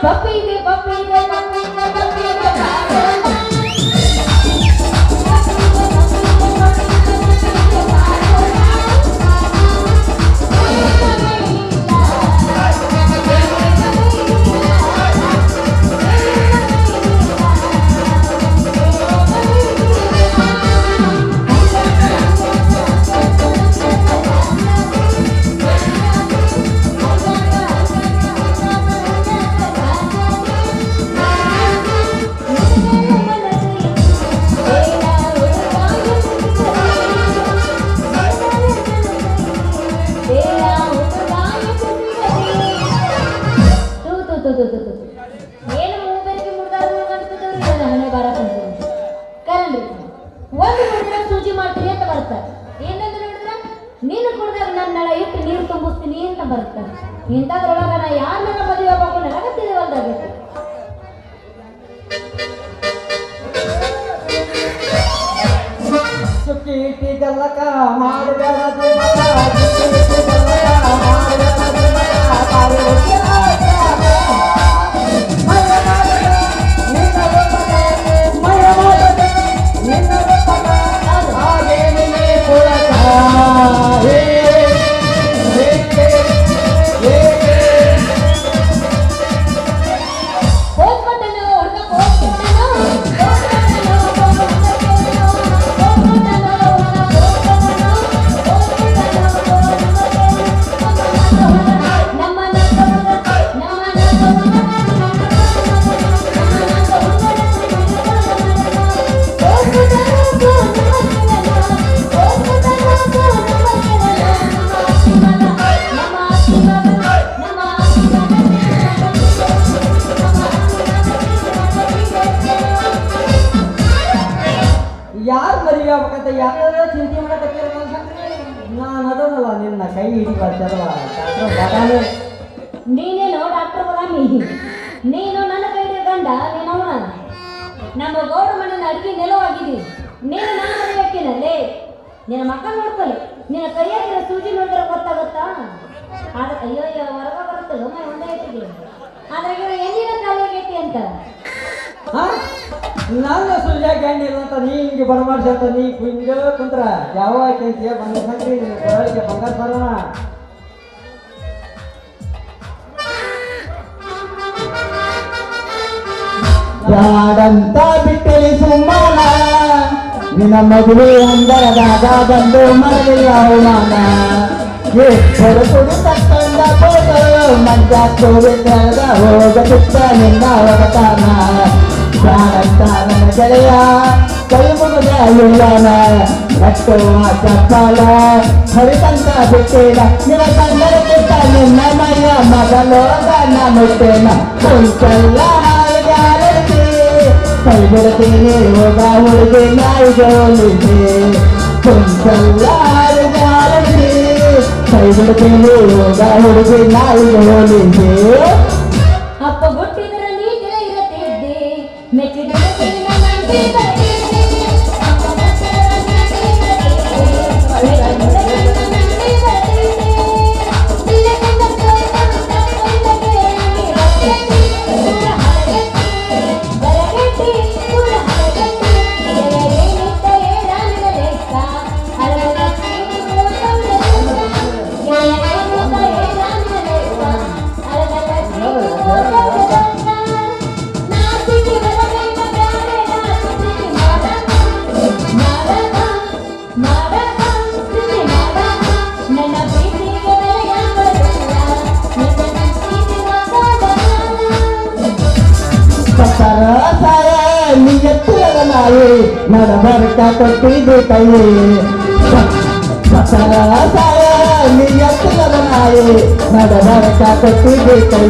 ಪಪ್ಪಿಗೆ ಪಪ್ಪಿಗೆ ಪಪ್ಪಿಗೆ ಪಪ್ಪಿಗೆ ಏನು ಮೂಬೇರಿಗೆ ಮುಡ್ದಾರ ಹಣೆ ಬಾರ ಕರನ್ರಿ ಒಂದು ಮುಡಿದ್ರೆ ಸೂಜಿ ಮಾಡ್ತೀನಿ ಅಂತ ಬರ್ತಾರೆ ಏನಂದ್ರೆ ಹೇಳಿದ್ರೆ ನೀನು ಕುಡ್ದಾಗ ನನ್ನ ನಳ ಇಟ್ಟು ನೀರು ತುಂಬಿಸ್ತೀನಿ ಅಂತ ಬರ್ತಾರೆ ಇಂಥದ್ರೊಳಗ ನಾ ಯಾರ ನನ್ನ ಮದುವೆ ಹೋಗ್ಬೇಕು ನನಗತ್ತಿದೇವಲ್ದಾಗೈತಿ ಚುಕ್ಕಿ ಇಟ್ಟಿ ಗಲ್ಲಕ ಮಾಡಬೇಡ ಯಾರು ಮದುವೆ ಆಗ್ಬೇಕಂತ ಯಾರು ಚಿಂತೆ ಮಾಡಕತ್ತೀರ ನಾನು ಅದನ್ನಲ್ಲ ನಿನ್ನ ಕೈ ಹಿಡಿಬಾರ್ದಲ್ವ ನೀನೇನೋ ಡಾಕ್ಟರ್ ಬದಾಮಿ ನೀನು ನನ್ನ ಕೈ ಗಂಡ ನೀನವನ ನಮ್ಮ ಗೌಡ ಮಣ್ಣಿನ ಅಡಿಗೆ ನೆಲವಾಗಿದ್ದೀವಿ ನೀನು ನನ್ನ ಮದುವೆಕ್ಕಿನಲ್ಲಿ ನಿನ್ನ ಮಕ್ಕ ನೋಡ್ಕೊಳ್ಳಿ ನಿನ್ನ ಕೈಯಾಗಿರೋ ಸೂಜಿ ನೋಡಿದ್ರೆ ಗೊತ್ತಾಗುತ್ತಾ ಆದ್ರೆ ಅಯ್ಯೋ ಹೊರಗ ಬರುತ್ತಲ್ಲ ಮೈ ಒಂದೇ ಐತಿಗೆ ಆದ್ರೆ ಎಲ್ಲಿನ ಕಾಲಿಗೈತಿ ಅಂತ ನನ್ನ ಸುಳ್ಯಾಗ ಗಂಡಿಲ್ಲ ಅಂತ ನೀ ಹಿಂಗೆ ಬರಮಾಡ್ಸಿ ಅಂತ ನೀ ಹಿಂಗೆ ಕುಂತ್ರ ಯಾವ ಕೇಳ್ತೀಯ ಬಂದ ಸಂಗ್ರಿ ಬಂಗಾರ ಬರೋಣ ಯಾರಂತ ಬಿಟ್ಟಲಿ ಸುಮ್ಮನ ನಿನ್ನ ಮದುವೆ ಅಂದರದಾಗ ಬಂದು ಮರಳಿ ಅವಮಾನ ಹೊರತುಡಿ ತಕ್ಕಂದ ಫೋಟೋ ಮಂಜ ಕೋವಿಂದ ಹೋಗದಿತ್ತ ನಿನ್ನ ಅವತಾನ ಯಾರಂತ ನನ್ನ ಗೆಳೆಯ ಕೈ ಮುಗಿದ ಇಲ್ಲನ ಕಟ್ಟುವ ಚಪ್ಪಲ ಹರಿತಂತ ಬಿಟ್ಟಿಲ್ಲ ನಿನ್ನ ಕಂದರ ಕೆಟ್ಟ ನಿನ್ನ ಮೈಯ ಮಗಲೋಗ ಮುಟ್ಟೇನ ಕುಂಚಲ್ಲ ಕೈ ಬಿಡ್ತೀನಿ ಹೋಗ ಹುಡುಗಿ ನಾಯಿಗೆ ಹೋಲಿಸಿ ಕುಂಚಲ್ಲ ಕೈ ಬಿಡ್ತೀನಿ ಹೋಗ ಹುಡುಗಿ ನಾಯಿಗೆ ಹೋಲಿಸಿ ಅಪ್ಪ ಹುಟ್ಟಿದ್ರೆ ನೀತಿರ ಇರತ್ತಿದ್ದೆ ಮೆಚ್ಚಿದ ನಡಬರ್ಕ ಕೊಟ್ಟಿದ್ದು ಕೈ ನಿಯತ್ತಿಲ್ಲದ ನಾಯಿ ನಡಬರ್ಕ ಕೊಟ್ಟಿದ್ದು ಕೈ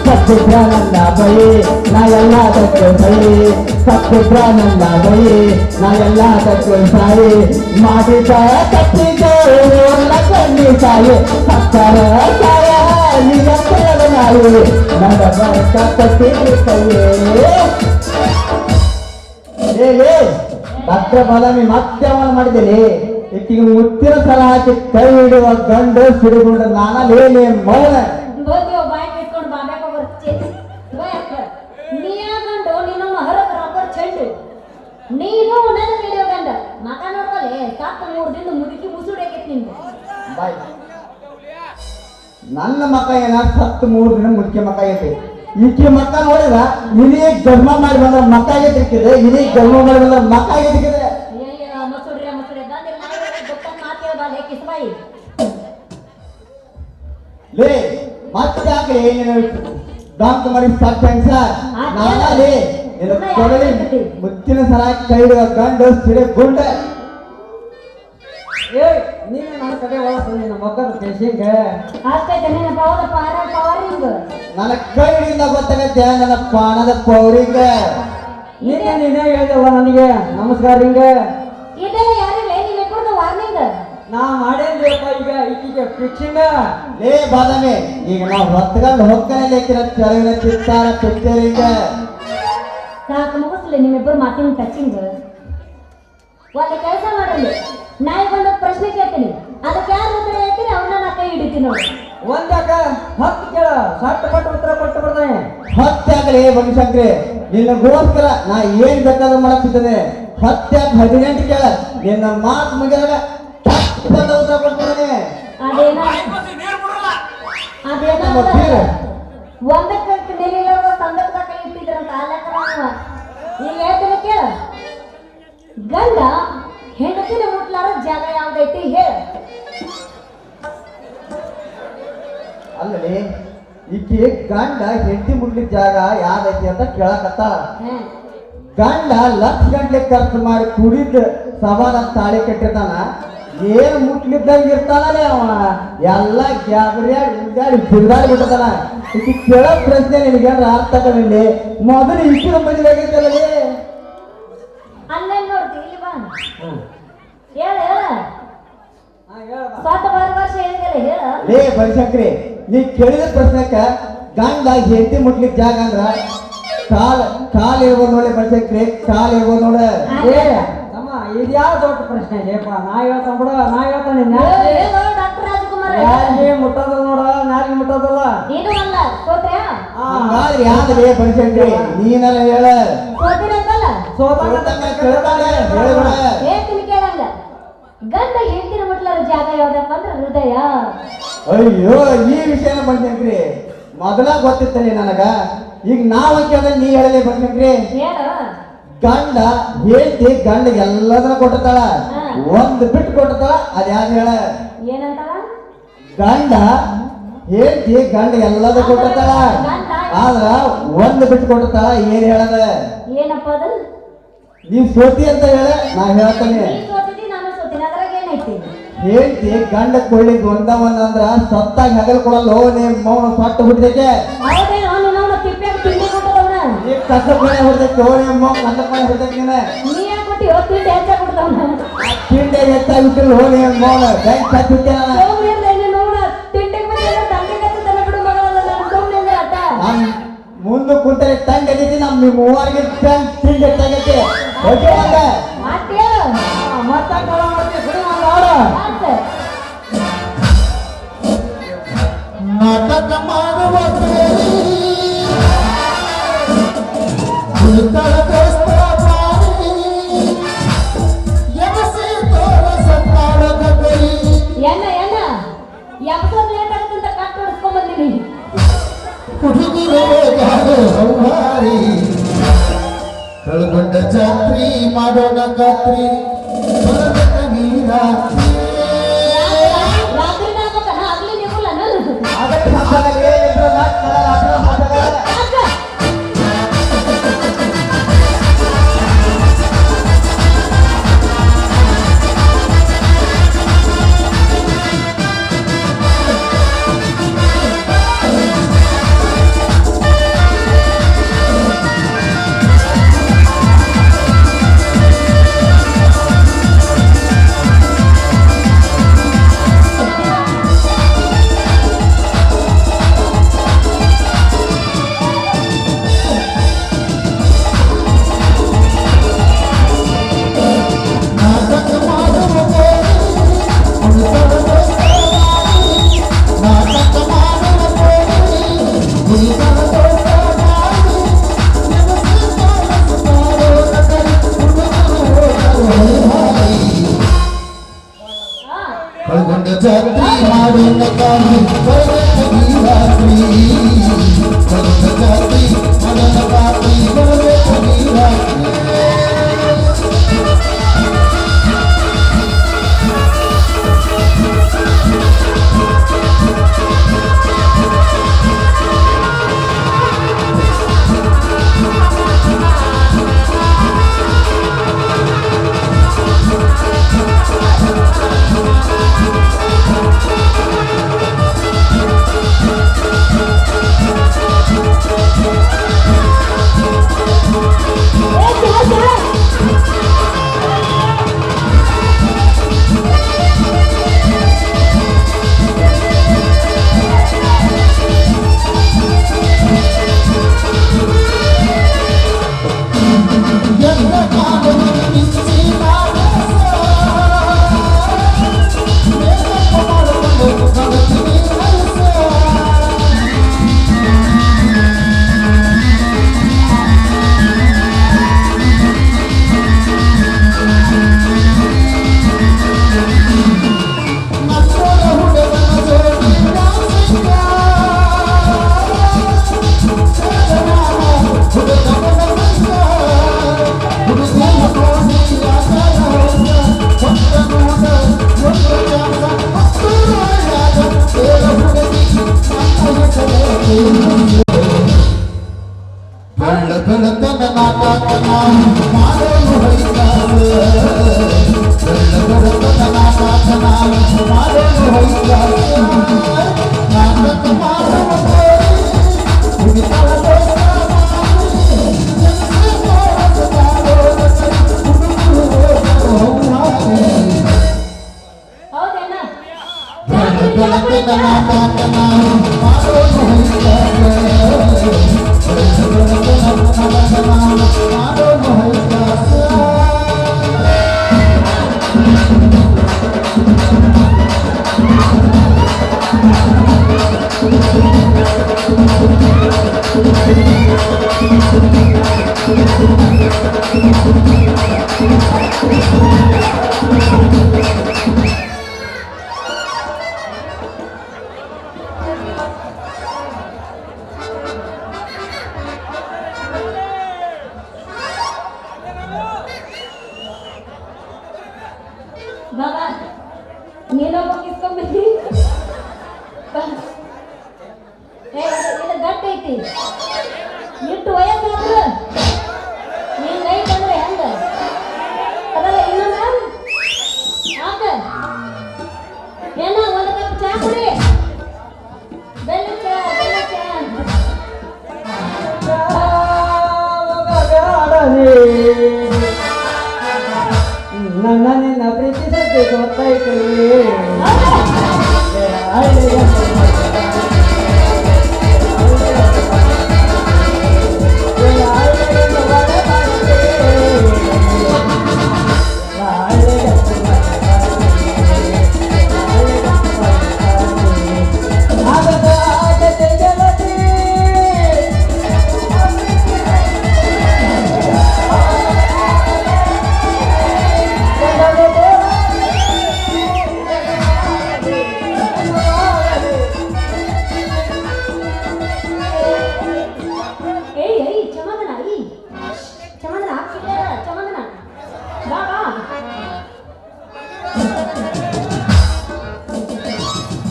ಸತ್ತಿದ್ರ ನನ್ನ ಬೈ ನಾ ಎಲ್ಲದಕ್ಕೂ ಸೈ ಸತ್ತಿದ್ರ ನನ್ನ ಬೈ ನಾ ಎಲ್ಲದಕ್ಕೂ ಸಾಯಿ ಮಾಡಿದ ಕಟ್ಟಿದ್ದು ಕಣ್ಣಿ ಸಾಯಿ ಸತ್ತರ ಸಾಯ ನಿಯತ್ತಿಲ್ಲದ ನಾಯಿ ನಡಬರ್ಕ ಕೊಟ್ಟಿದ್ದು ಕೈಯೇ ಭದ್ರ ಬಾದಾಮಿ ಮತ್ತೆ ಅವನು ಮಾಡಿದ್ದೇನೆ ಈಕಿಗೆ ಮುತ್ತಿನ ಸಲ ಹಾಕಿ ಕೈ ಹಿಡುವ ಗಂಡು ಸಿಡಿಗೊಂಡು ನಾನಲ್ಲಿ ಮೌನ ನನ್ನ ಮಕ್ಕ ಏನ ಸತ್ತು 3 ದಿನ ಮುಖ್ಯ ಮಕ್ಕ ಆಗೈತಿ. ಈಕೆ ಮಕ್ಕ ನೋಡಿದ್ರ ಇನಿ ಜನ್ಮ ಮಾಡಿ ಬಂದ್ರ ಮಕ್ಕ ಆಗೈತಿಕ್ಕಿದೆ, ಇನಿ ಜನ್ಮ ಮಾಡಿ ಬಂದ್ರ ಮಕ್ಕ ಆಗೈತಿಕ್ಕಿದೆ. ಮಸೂಡ್ರಿ ಗೊತ್ತಂಗ್ ಮಾತು ಹೇಳ್ಬಾಲೆ ಕಿಸ್ಬಾಯಿ. ಲೇ ಮತ್ತೆ ಯಾಕೆ ನೀನು ದಾಂತ ಮರಿ ಸಾಕ್ಯಂಸ ನಾನಲ್ಲಿ ನಿನ್ನ ಕೊಡಲಿ ಮುತ್ತಿನ ಸರ ಕೈ ಗಂಡು ಸಿಡೆ ಗುಂಡ. ಏ ನೀನು ನನ್ನ ಕಡೆ ಒಳಗೆ ನಿನ್ನ ಮಕ್ಕಳ ಪೇಶಿಂಗ್ ಅಷ್ಟೇ ನಿನ್ನ ಪವದ ಪವರಿಂಗ್ ನನ್ನ ಕೈಯಿಂದ ಗೊತ್ತಾಗತ್ತೆ ನನ್ನ ಪಾನದ ಪೌರಿಂಗ್. ನೀನೇ ಹೇಳಿದವ ನನಗೆ ನಮಸ್ಕಾರ ಹಿಂಗ ಇದೆಲ್ಲ ಯಾರಿಲ್ಲ ನೀನು ಕೊಡ್ದು ವಾರ್ನಿಂಗ್ ನಾ ಮಾಡೇನ್ರಿಯಪ್ಪ ಈಗ ಈಕಿಗೆ ಫಿಕ್ಸಿಂಗ್. ಲೇ ಬಾದಾಮಿ ಈಗ ನಾವು ಹೊತ್ಕೊಂಡು ಹೋಗ್ತಾನೆ ಲೇಕಿನ ಚರವಿನ ಚಿತ್ತಾರ ಪಿಕ್ಚರಿಂಗ್. ಸಾಕು ಮುಗಿಸ್ಲಿ ನಿಮ್ಮಿಬ್ಬರು ಮಾತಿನ ಟಚಿಂಗ್. ಒಂದು ಕೆಲಸ ಮಾಡಲಿ, ನಾಯಿ ಬಂದ ಪ್ರಶ್ನೆ ಕೇಳ್ತೀನಿ, ಅದಕ್ಕೆ ಯಾರು ಉತ್ತರ ಹೇಳ್ತೀನಿ ಅವ್ರನ್ನ ನಾ ಕೈ ಹಿಡಿತೀನಿ ನೋಡಿ. ಒಂದಾಕ 10 ಕೇಳ ಸಟ್ ಪಟ್ಟು ಉತ್ತರ ಕೊಟ್ಟು ಬರ್ತಾನೆ. ಹತ್ತಾಗಲಿ ಬನಶಂಕರಿ ನಿನ್ನಗೋಸ್ಕರ ನಾ ಏನ್ ಬೇಕಾದ್ರೂ ಮಾಡಕ್ತಿದ್ದೇನೆ. 18 ಕೇಳ ನಿನ್ನ ಮಾತು ಮುಗಿದಾಗ ಉತ್ತರ ಕೊಡ್ತೀನಿ. ಅದೇನೋ ಒಂದಕ್ಕೆ ನೆಲಿಲ್ಲ ಸಂದರ್ಭ ಕೈ ಇಟ್ಟಿದ್ರಂತ ಈಗ ಹೇಳ್ತೀನಿ ಕೇಳ. ಗಂಡ ಹೆಂಡತಿನ ಮುಟ್ಲಾರ ಜಾಗ ಯಾವ್ದೈತಿ ಹೇಳ. ಅಲ್ಲಲ್ಲಿ ಈಕೆ ಗಂಡ ಹೆಂಡತಿ ಮುಟ್ಲಿಕ್ ಜಾಗ ಯಾವ್ದೈತಿ ಅಂತ ಕೇಳಕತ್ತಾಳ. ಗಂಡ ಲಕ್ಷ ಗಂಟೆ ಖರ್ಚು ಮಾಡಿ ಕುಡಿದ ಸವಾಲ ತಾಳಿ ಕಟ್ಟಿರ್ತಾನ, ಏನ್ ಮುಟ್ಲಿದ್ದಂಗ ಇರ್ತಾನಲ್ಲೇ ಅವ ಎಲ್ಲ ಗ್ಯಾಬರಿಯಾಡಿ ಬಿಡ್ದಾಡಿ ಬಿಟ್ಟತಾನ. ಈಕಿ ಕೇಳೋ ಪ್ರಶ್ನೆ ನಿನಗೇನ್ರ ಅರ್ಥ ಆಗಲಿಲ್ಲ. ಮೊದಲು ಇಕ್ಕಿನ ಮದುವೆ ಆಗೈತಲ್ಲೇ ಅಲ್ಲೇ ನೋಡ್ತಿ ಇಲ್ಲಿ ಬಾ ಹೇಳ ಹೇಳ ಸ್ವಾತ ವರ್ಷ ಹೇಳಿದಲ್ಲ ಹೇಳ. ಲೇ ಬನಶಂಕರಿ ನೀ ಕೇಳಿದ ಪ್ರಶ್ನೆಕ್ಕ ಗಂಡ ಹೆಂಡತಿ ಮುಟ್ಲಿಕ್ ಜಾಗ ಅಂದ್ರ ಕಾಲ್ ಇರ್ಬೋದು ನೋಡಿ ಬನಶಂಕರಿ, ಕಾಲ್ ಇರ್ಬೋದು ನೋಡ. ಏ ತಮ್ಮ ಇದ್ಯಾವ ದೊಡ್ಡ ಪ್ರಶ್ನೆ ಇದೆಯಪ್ಪ. ನಾ ಹೇಳ್ತಾನ ಬಿಡ, ನಾ ಹೇಳ್ತಾನೆ ಡಾಕ್ಟರ್ ರಾಜಕುಮಾರ್ ಯಾರಿಗೆ ಮುಟ್ಟೋದಲ್ಲ ನೋಡ, ಯಾರಿಗೆ ಮುಟ್ಟೋದಲ್ಲ. ಏನು ಅಲ್ಲ ಸೋತ್ರ್ಯಾ ಹಂಗಾದ್ರೆ ಯಾವ್ದು ಲೇ ಬನಶಂಕರಿ ನೀನಲ್ಲ ಹೇಳ. ಸೋತಿರಂತಲ್ಲ ಹೇಳ್ತೀನಿ ಕೇಳಂಗ. ಗಂಡ ಹೆಂಡತಿನ ಮುಟ್ಲಾರ ಜಾಗ ಯಾವ್ದಪ್ಪ ಅಂದ್ರೆ ಹೃದಯ. ಅಯ್ಯೋ ಈ ವಿಷಯನ ಬನಶಂಕರಿ ಮೊದಲ ಗೊತ್ತಿತ್ತಲ್ಲಿ ನನಗ. ಈಗ ನಾವ್ ಕೇಳಿದ್ರೆ ನೀ ಹೇಳಲಿ ಬನಶಂಕರಿ. ಹೇಳ ಗಂಡ ಹೇಳ್ತಿ ಗಂಡ ಎಲ್ಲದನ್ನ ಕೊಟ್ಟಿರ್ತಾಳ, ಒಂದ್ ಬಿಟ್ಟು ಕೊಟ್ಟಿರ್ತಾಳ. ಅದ್ಯಾರು ಹೇಳ. ಏನಂತಾಳ? ಗಂಡ ಹೇಳ್ತಿ ಗಂಡ ಎಲ್ಲದ ಕೊಟ್ಟಿರ್ತಾಳ, ಆದ್ರ ಒಂದ್ ಬಿಟ್ಟು ಕೊಟ್ಟಿರ್ತಾಳ. ಏನ್ ಹೇಳದ? ಏನಪ್ಪ ಅದು? ನೀವ್ ಸೋತಿ ಅಂತ ಹೇಳ, ನಾ ಹೇಳ್ತಾನೆ. ನೀ ಸೋತಿದ್ದಿ ನಾನು ಸೋತಿನ, ಅದ್ರಾಗ ಏನೈತಿ? ಹೇಳ್ತಿ ಗಂಡ ಕೊಳ್ಳಿದ್ ಒಂದ ಅಂದ್ರ ಸತ್ತಾಗಿ ಹಗಲ್ ಕೊಡಲ್ಲ. ನೀವ್ ಮೌನ ಸೊಟ್ಟ ಹುಟ್ಟಿದಕ್ಕೆ ಹೌದೇನೋ ನೀನು ತಿಪ್ಪೆ ತಿಂಡಿ ಕೊಟ್ಟದವನ. ನೀ ಕಸ ಮನೆ ಹೊಡೆದಕ್ಕೆ ನಿಮ್ಮ ಕಸ ಮನೆ ಹೊಡೆದಕ್ಕೆ ನೀ ಯಾಕೆ ಕೊಟ್ಟಿಯೋ ತಿಂಡಿ ಹೆಚ್ಚ ಕೊಡ್ತಾವನ. ತಿಂಡೆ ಹೆಚ್ಚಾಗಿಟ್ಟಿಲ್ಲ ಹೋಗಿ ಮೌನ ಗಂಡ ಸತ್ತಿದ್ದೆ ಮುಂದೆ ಕುಂತರೆ ತಂಡ ನಮ್ಮ ಮೂವರಿಗೆ ತಿಂಡಿ ಹೆಚ್ಚಾಗೈತೆ. ಓಕೆ ಅಂದ ಮತ್ತ ಕಳ ಮಾಡ್ತೀವಿ ಸುಡಿ ಒಂದು ಆಡ ನಾಟಕ ಮಾಡುವ ಉಳಿತಳ ದೋಸ್ತರ ಬಾರಿ ಎನಸಿ ತೋರಿಸತ್ತಾಳದ ಕೈ ಎಣ್ಣ ಎಪ್ಸೋದ್ ಲೇಟ್ ಆಗುತ್ತಂತ ಕಟ್ ಹೊಡ್ಸ್ಕೊಂಡ್ ಬಂದಿನಿ. ಹುಡುಗಿರೆ ಹೌಹಾರಿ ಕಳ್ಕೊಂಡ ಜಾತ್ರಿ ಮಾಡೋಣ ಖಾತ್ರಿ ನೀರ ರಾತ್ರಿ ನಾಲ್ಕನ ಆಗ್ಲಿ ನಿಮ್ಮಲ್ಲ ಕಳ್ಕೊಂಡ ಜಾತ್ರಿ ಮಾಡೋಣ ಬೆಳತನ ನಾಟಕ ನಾವು ಮಾಡೋದು ಹೈಕಾಸ ಬೆಳತನ ನಾಟಕ ನಾವು ಮಾಡೋದು ಹೈಕಾಸ ನಾಟಕ ಮಾಡುವ ಕುಣಿತದ ದೋಸ್ತ ಹೌದೇನ ಬೆಳತನ ನಾಟಕ ನಾವು ಮಾಡೋದು ಹೈಕಾಸ ಮಾಡೋದು ಹೈಕಾಸ ಬಾಬಾ ನೀನೊಬ್ಬ ಕಿಸ್ಕೊಂಡ್ಬಿಟ್ಟಿ ಇದು ಗಟ್ಟ ಐತಿ ಇಟ್ಟು ವಯಸ್ಸಾದ್ರು ನೀನ್ ರೈಟ್ ಅಂದ್ರೆ ಹೆಂಗ ಅದಲ್ಲ ಇನ್ನೊಂದ ಆಗ ಏನ ಒಂದು ಕಪ್ ಚಾ ಕುಡಿ ಬೆಲ್ಲ ಚಾ ನನ್ನ ನಿನ್ನ ಪ್ರೀತಿಸತ್ತೆ ಗೊತ್ತಾಯ್ತು ಹೌದಾ?